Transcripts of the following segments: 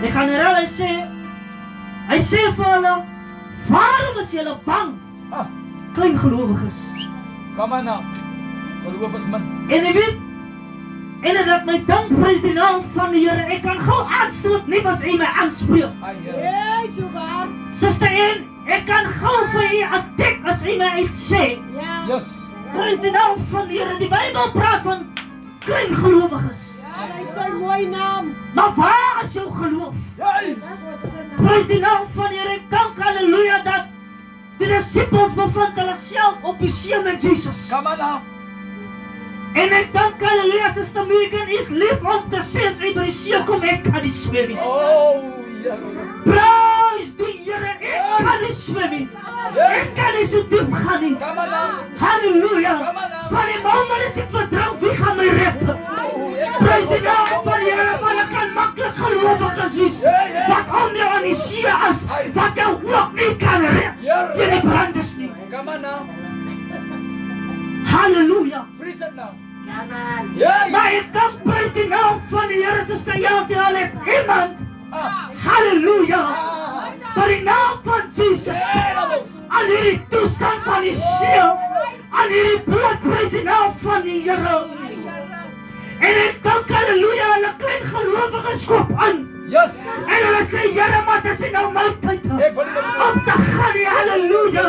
Die generaal, hy sê vir hulle, waarom is julle bang? Klein gelowiges. Kom aan nou. Geloof is min. En jy weet, en dit laat my dink, prys die naam van die Here, ek kan gou aanstoot, nie as hy my aanspreek. Yes, so waar. Suster en, ek kan gou vir u attack as hy my iets sê. Ja. Yes. Prys die naam van die Here, die Bybel praat van klein gelowiges. Ja, hy sê mooi naam. Maar waar is jou geloof? Jy. Prys die naam van die Here, ek dank halleluja dat die disciples bevind hulle self op die see met Jesus. Kom aan nou. En ek dank halleluja, Sister Megan is lief om te sê as hy by die see kom, ek kan nie swem nie. Oh, ja. Prys die Here, ek kan nie swem nie. Ek kan nie so diep gaan nie. Kom aan nou. Halleluja. Van die moment as ek verdrink, wie gaan my red? Prys die naam van die Here, want ek kan maklik gelowiges wees. Wat om jou aan die see is, wat jou ook nie kan red. Teen die brandes nie. Kom aan nou. Halleluja. Preach it now. Ja man. Jy. Maar ek dank prys die naam van die Here, Sister Jaltie, al het iemand, halleluja, by die naam van Jesus, aan hierdie toestand van die siel, aan hierdie bloed, prys die naam van die Here. En ek dank halleluja, hulle klein gelowiges koop aan. Yes. En hulle sê, Here, maar dit is nou my tyd Ek wil nie om te gaan, die halleluja.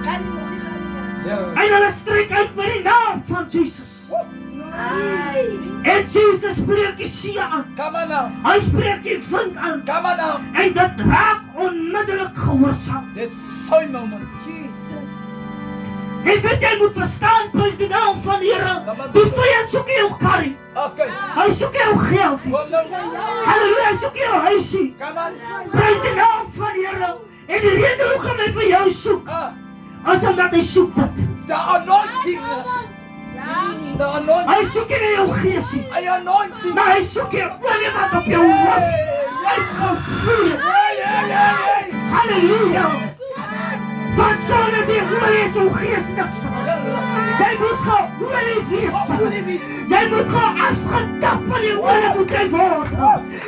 Kan nie nog nie gaan. Ja. En hulle stryk uit met die naam van Jesus. Ai. En Jesus spreek die see aan. Kom aan nou. Hy spreek die wind aan. Kom aan nou. En dit raak onmiddellik gehoorsaam. Dit so moment. Jesus. En weet jy moet verstaan, prys die naam van die Here. Die vyand soek jou karry. Okay. Hy soek jou geld. Kom nou. Halleluja, hy soek jou huisie. Kom aan. Prys die naam van die Here. En die rede hoekom hy vir jou soek, is omdat hy soek dit. The anointing. The anointing. Hy soek nie jou geesie, I anointing. maar hy soek jou olie wat op jou hoof uitgevloei het. Halleluja. Wat sal die olie so gees niks aan? Jy moet geolie wees. Jy moet afgetap van die olie moet jy word.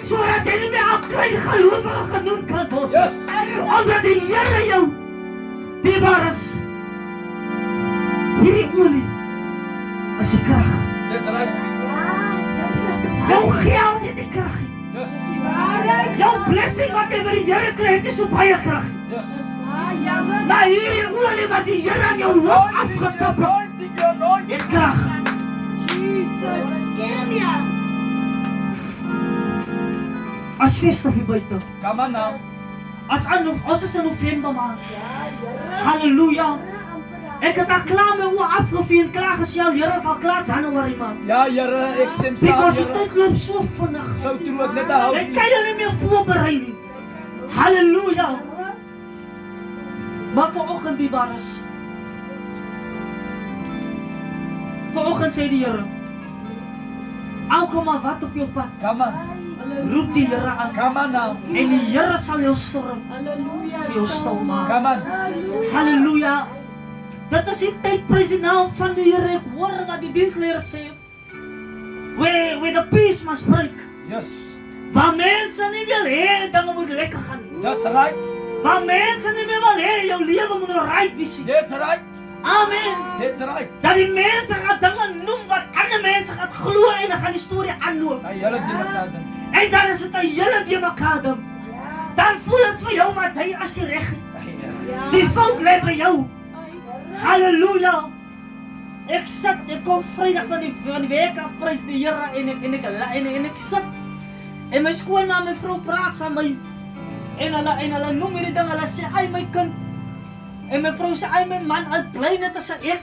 Sodat jy nie meer 'n klein gelowige genoem kan word. Yes. Omdat die Here jou dierbaar is. Hierdie olie is die krag. That's right. Jou geld het die krag. Yes. Jou blessing wat jy by die Here kry, het so baie krag. Yes. Maar hierdie olie wat die Here aan jou hoof afgetap het, Anointing, the anointing. het krag. As feestig hier buite. Come on now. Ons is in November maand. Halleluja. Ek het al klaar my oor afgeveen, klaar gesel, Here sal klaar Januarie maand. Ja, Here, ek stem saam, Because die Here. tyd loop so vinnig. Sou true as net 'n hout. Ek kan jou nie meer voorberei nie. Halleluja. Maar vanoggend die baas. Vanoggend sê die Here, elke maar wat op jou pad, Come on. roep die Here aan. Come on now. En die Here sal jou storm vir jou stil maak. Come on. Halleluja. Dit is die tyd, prys die naam van die Here. Ek hoor wat die diensleier sê. Where the peace must break. Yes. Waar mense nie wil hê, dinge moet lekker gaan. That's right. Waar mense nie meer wil hê, jou lewe moet nou right wees. That's right. Amen. That's right. Dat die mense gaan dinge noem wat ander mense gaan glo en dan gaan die storie aanloop. Nou julle die mekaar dan. En dan is dit 'n hele die mekaar dan. Dan voel dit vir jou maar jy as die reg. Die fout lê by jou. Halleluja. Ek kom Vrydag van die week af, prys die Here en ek sit. En my skoonma, my vrou praat saam met my. En hulle noem hierdie ding, hulle sê, "Ai my kind." En my vrou sê, "Ai my man, ek bly net as ek.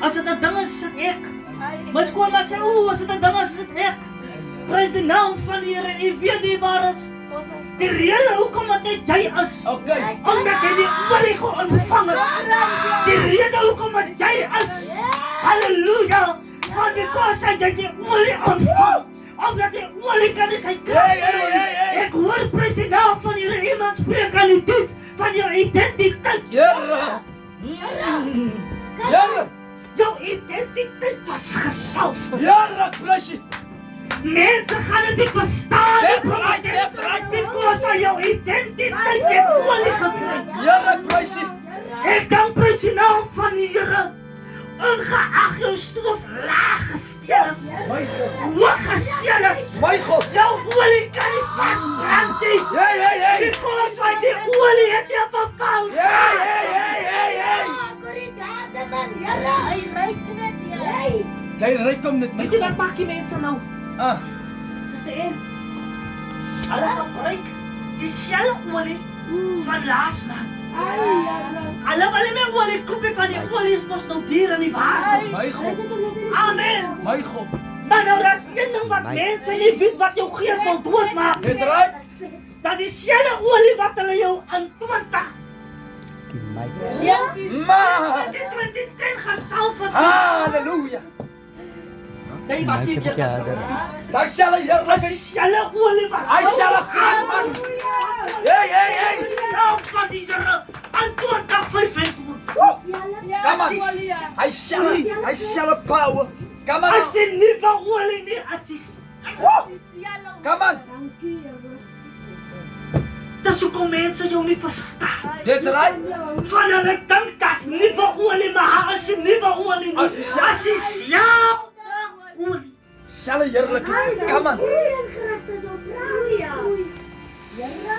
As dit 'n ding is, is dit ek." My skoonma sê, "O, as dit 'n ding is dit ek." Prys die naam van die Here, en weet die waar is. Die rede hoekom dat net jy is. Okay. Omdat jy die olie ontvang het. Die rede hoekom dat jy is. Halleluja. Van because hy die olie ontvang. Omdat die olie kan is hy krag. Ek hoor prys die naam van die Here, iemand spreek aan die diens van jou identiteit. Here. Here. Jou identiteit was gesalf. Here, bless you. mense gaan dit nie verstaan. That's right, that's right. Because van jou identiteit het olie gekry. Here, praise U. Ek dan prys die naam van die Here. Ongeag jou stoof laag gesteel is, My God. hoog gesteel is, My God. jou olie kan nie vasbrand nie. Hey. Because van die olie het jy verval. Hey. Goeiedag, man. Jara, hy ryk net, ja. Jy ry kom dit my Weet jy God. wat maak die mense nou? Ah, Dis die een. Hulle gebruik dieselfde olie van laas maand. Hulle wil nie meer olie koop nie, van die olie is mos nou duur in die waarde. my God. Amen. My God. Maar nou daar's een ding wat mense nie weet wat jou gees wil doodmaak. That's right. Dat dieselfde olie wat hulle jou in 20 Ma. in 2010 gesalf het. Halleluja. Jy was nie meer. Daar sal hy Was heerlik. dieselfde olie wat Hy sal 'n krag man. Hey. Nou van die Here in 2025. Come on. Hy sal 'n power. Come on. As jy nie van olie nie, as jy Come on. dis hoekom mense jou nie verstaan. That's right. Van hulle dink dat's nie van olie, maar as jy nie van olie nie, As jy self- as jy self olie. Sal hy heerlik. Come on.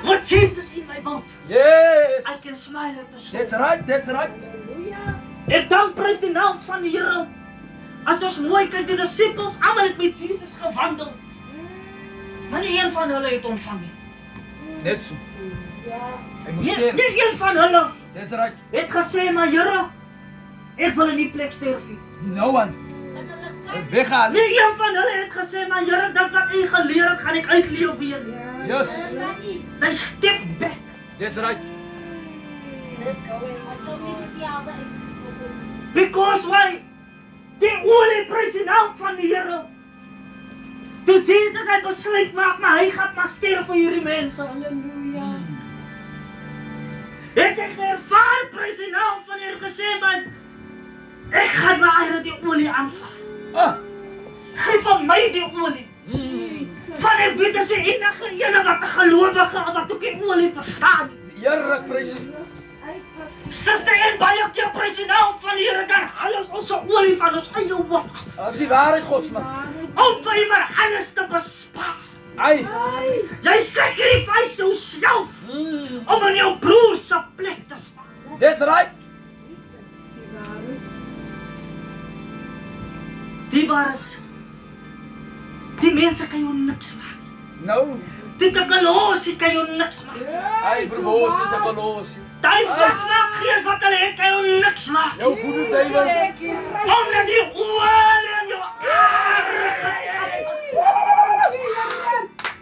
With Jesus in my boat, Yes. I can smile at the storm. That's right. That's right. Ek dank prys die naam van die Here. As ons mooi kyk, die disippels, almal het met Jesus gewandel. Maar nie een van hulle het ontvang nie. Net so. Hy moes Nie sterf. een van hulle That's right. het gesê, maar Here, ek wil in die plek sterf nie. No one. Weggaan. Nie een van hulle het gesê, maar Here, dat wat u geleer het, gaan ek uitleef weer. Yes. They step back. That's right. Because why? Die olie prys die naam van die Here. Toe Jesus hy besluit maak, maar hy gaan maar sterf vir hierdie mense. Het jy geervaar prys die naam van die Here gesê, man, ek gaan my eie die olie aanvaar. Ah. Geef van my die olie. Van ek weet as die enige ene wat 'n gelowige wat ook die olie verstaan. Heerlik, prys U. Suster en baie keer prys die naam van die Here, dan haal ons ons olie van ons eie hoof af. As die waarheid Godsman. Om vir iemand anders te bespaar. Ai. Jy sacrifice jouself om in jou broer se plek te staan. That's right. Die bares, die mense kan jou niks maak. No. Die tekolosie kan jou niks maak. Ai, verwoes en tekoloos. Die vasmaak gees wat hulle het, kan jou niks maak. Jou voede duiwel. Omdat die olie in jou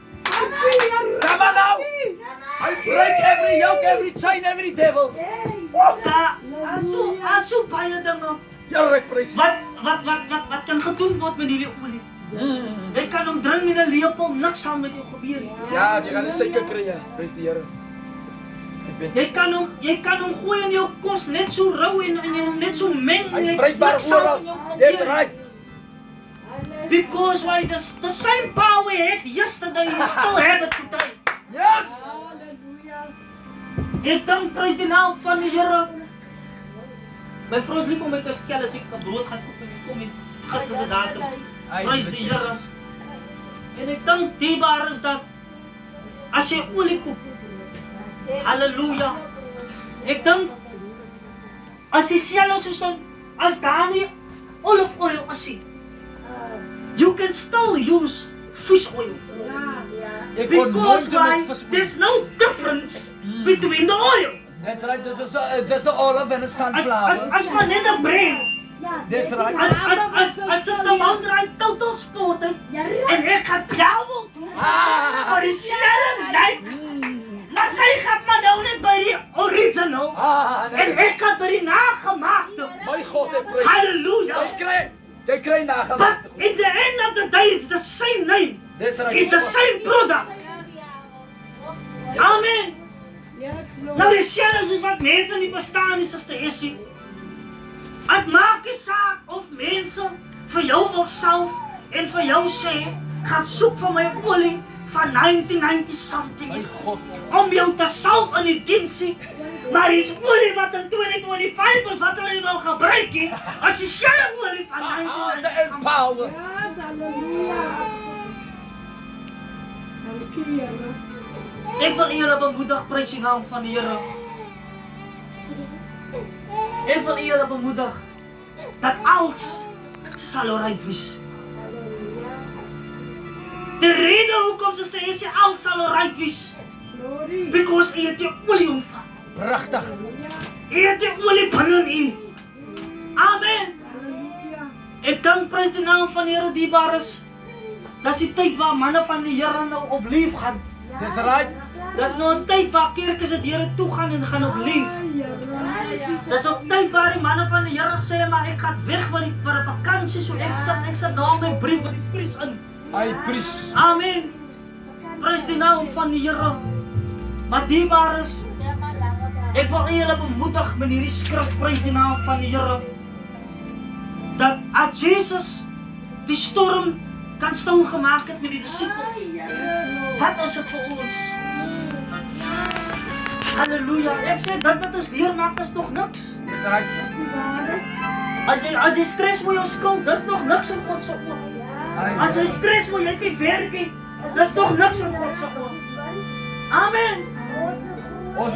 Come on now. I break every yoke, every chain, every devil. Aso baie dinge. Heerlik, prys U. Wat kan gedoen word met hierdie olie? Jy kan hom drink met 'n lepel, niks sal met jou gebeur nie. Ja, jy gaan die suiker kry, ja. Prys die Here. Jy kan hom gooi in jou kos net so rou en hom net so meng. Hy's net bruikbaar niks sal oral. met jou gebeur That's nie. right. Because why the same power we had yesterday, you still have it today. Yes. Ek dank prys die naam van die Here. My vrou is lief om my te skel as ek 'n brood gaan koop en ek kom in gister se datum. Ai, Prys met die Here. Jesus. En ek dank die baar is dat as jy olie koop, halleluja. Ek dink as jy selfs soos as daar nie olive oil is nie, you can still use fish oil. Ek kon nooit Because why? met vis. There's no difference between the oil. That's right. This is just an olive and a sunflower. As maar net 'n brein. That's right. As is the man draai totaal sport en ek gaan pjawel doen. Ah. Vir die selfde lyf. Maar sy gaan maar nou net by die original. Ah, En ek gaan by die nagemaakte. my God, ek prys. Hallelujah. Jy kry But nagemaakte. in the end of the day, it's the same name. That's right. It's the same product. Amen. Nou die sjelle soos wat mense nie verstaan nie, Suster Essie. Het maak nie saak of mense vir jou wil salf en vir jou sê, gaan soek vir my olie van 1990 something. My God. Om jou te salf in die diensie. Maar die olie wat in 2025 is wat hulle nie wil gebruik nie, as die selfe olie van 1990 The power. Yes, hallelujah. Ek wil julle bemoedig, prys die naam van die Here. Ek wil julle bemoedig dat alles sal alright wees. Die rede hoekom sy sê alles sal alright wees, because jy het jou olie ontvang. Pragtig. Jy het jou olie binne in u. Amen. Ek dank prys die naam van die Here dierbares. Dis die tyd waar manne van die Here nou op lief gaan. That's right. Dis nou 'n tyd waar kerke se deure toe gaan en gaan op lief. Dis ook tyd waar die manne van die Here sê, maar ek gaan weg vir 'n vakansie, so ek sit nou my brief met die pries in. Hy pries. Amen. Prys die naam van die Here. Maar dierbares, ek wil julle bemoedig met hierdie skrif, prys die naam van die Here, dat as Jesus die storm kan stil gemaak het met die disippels, wat is dit vir ons? Halleluja. Ek sê, dit wat ons deurmaak is nog niks. That's right. As jy stres oor jou skuld, dis nog niks in God se oë. As jy stres oor jy het nie werk nie, dis nog niks in God se oë. Amen.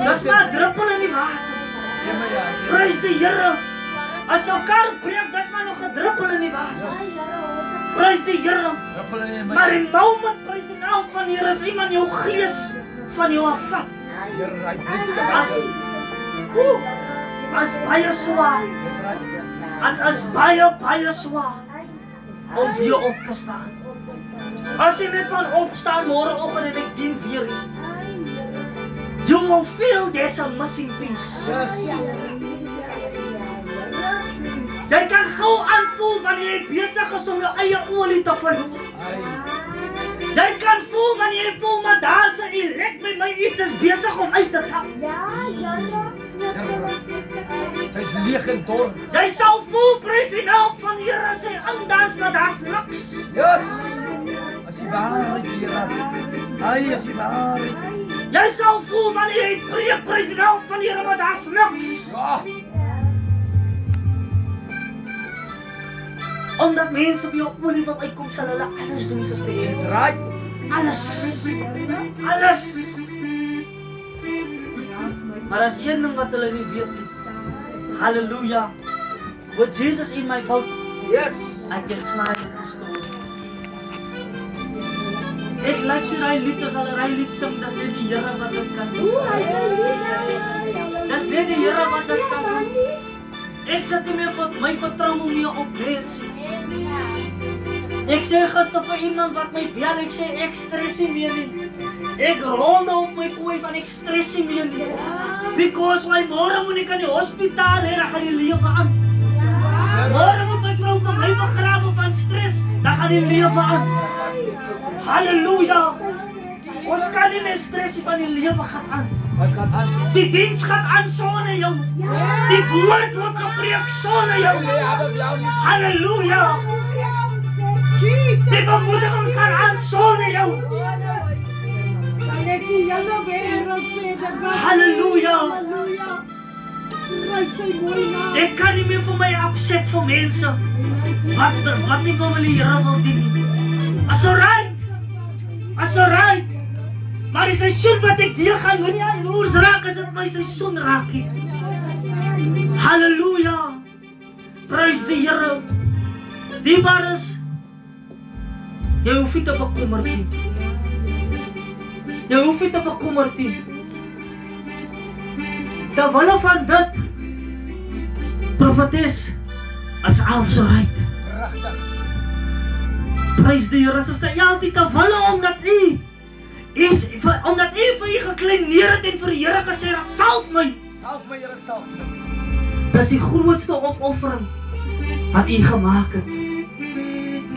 Dis maar 'n druppel in die water. Prys die Here. As jou kar breek, dis maar nog 'n druppel in die water. Prys die Here. Maar in moment, prys die naam van die Here, as iemand jou gees van jou afvat. As baie swaar. En as baie swaar om weer op te staan. As jy net van opstaan môreoggend en ek dien weer nie, you will feel there's a missing piece. Yes. Jy kan gou aanvoel wanneer jy besig is om jou eie olie te verloor. Jy kan voel wanneer jy voel, maar daar's 'n elek met my, iets is besig om uit te tap. Sy's leeg en dor. Jy sal voel, prys die naam van die Here, as jy indans, maar daar's niks. Yes. As die waarheid hier. Ai, as die waarheid. Jy sal voel wanneer jy preek, prys die naam van die Here, maar daar's niks. Ja. Omdat mense op jou olie wil uitkom, sal hulle alles doen soos die That's Here. right. Alles. Maar as een ding wat hulle nie weet nie, halleluja, with Jesus in my boat, Yes. I can smile in the storm. Ek like sy raai lied, as hulle raai lied sing, dis net die Here wat dit kan doen. Dis net die Here wat dit kan doen. Ek sit nie meer vir my vertroue nie op mense. Ek sê gister vir iemand wat my bel, ek sê ek stres nie meer nie. Ek rol nou op my kooi van ek stres nie meer nie. Because my môre moet ek aan die hospitaal hê, dan gaan die lewe aan. Môre moet my vrou van my begrawe van stres, dan gaan die lewe aan. Halleluja. Ons kan nie meer stres van die lewe gaan aan. Wat gaan aan? Die diens gaan aan sonder jou. Die woord word gepreek sonder jou. Halleluja. Die bemoedigings gaan aan sonder jou. Halleluja. Ek kan nie meer vir my opset vir mense wat nie wil die Here wil dien nie. As alright. Maar die seisoen wat ek deur gaan, hoe nie jaloers raak as dit my seisoen raak nie. Halleluja. Prys die Here. Dierbares, jy hoef nie te bekommer nie. Jy hoef nie te bekommer nie. Terwille van dit, profetes, as alles alright. Pragtig. Prys die Here, sister Eltie, terwille omdat u vir u gekleineer het en vir die Here gesê dat salf my. Salf my, Here, salf my. Dis die grootste opoffering wat u gemaak het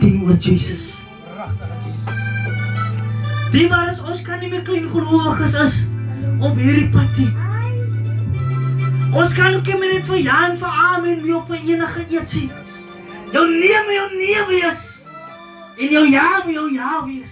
teenoor Jesus. Pragtige Jesus. Die waar is, ons kan nie meer klein gelowiges is op hierdie pad nie. Ons kan ook nie meer net vir ja en vir amen mee op vir enige ietsie. Jou nee wees En jou ja wees.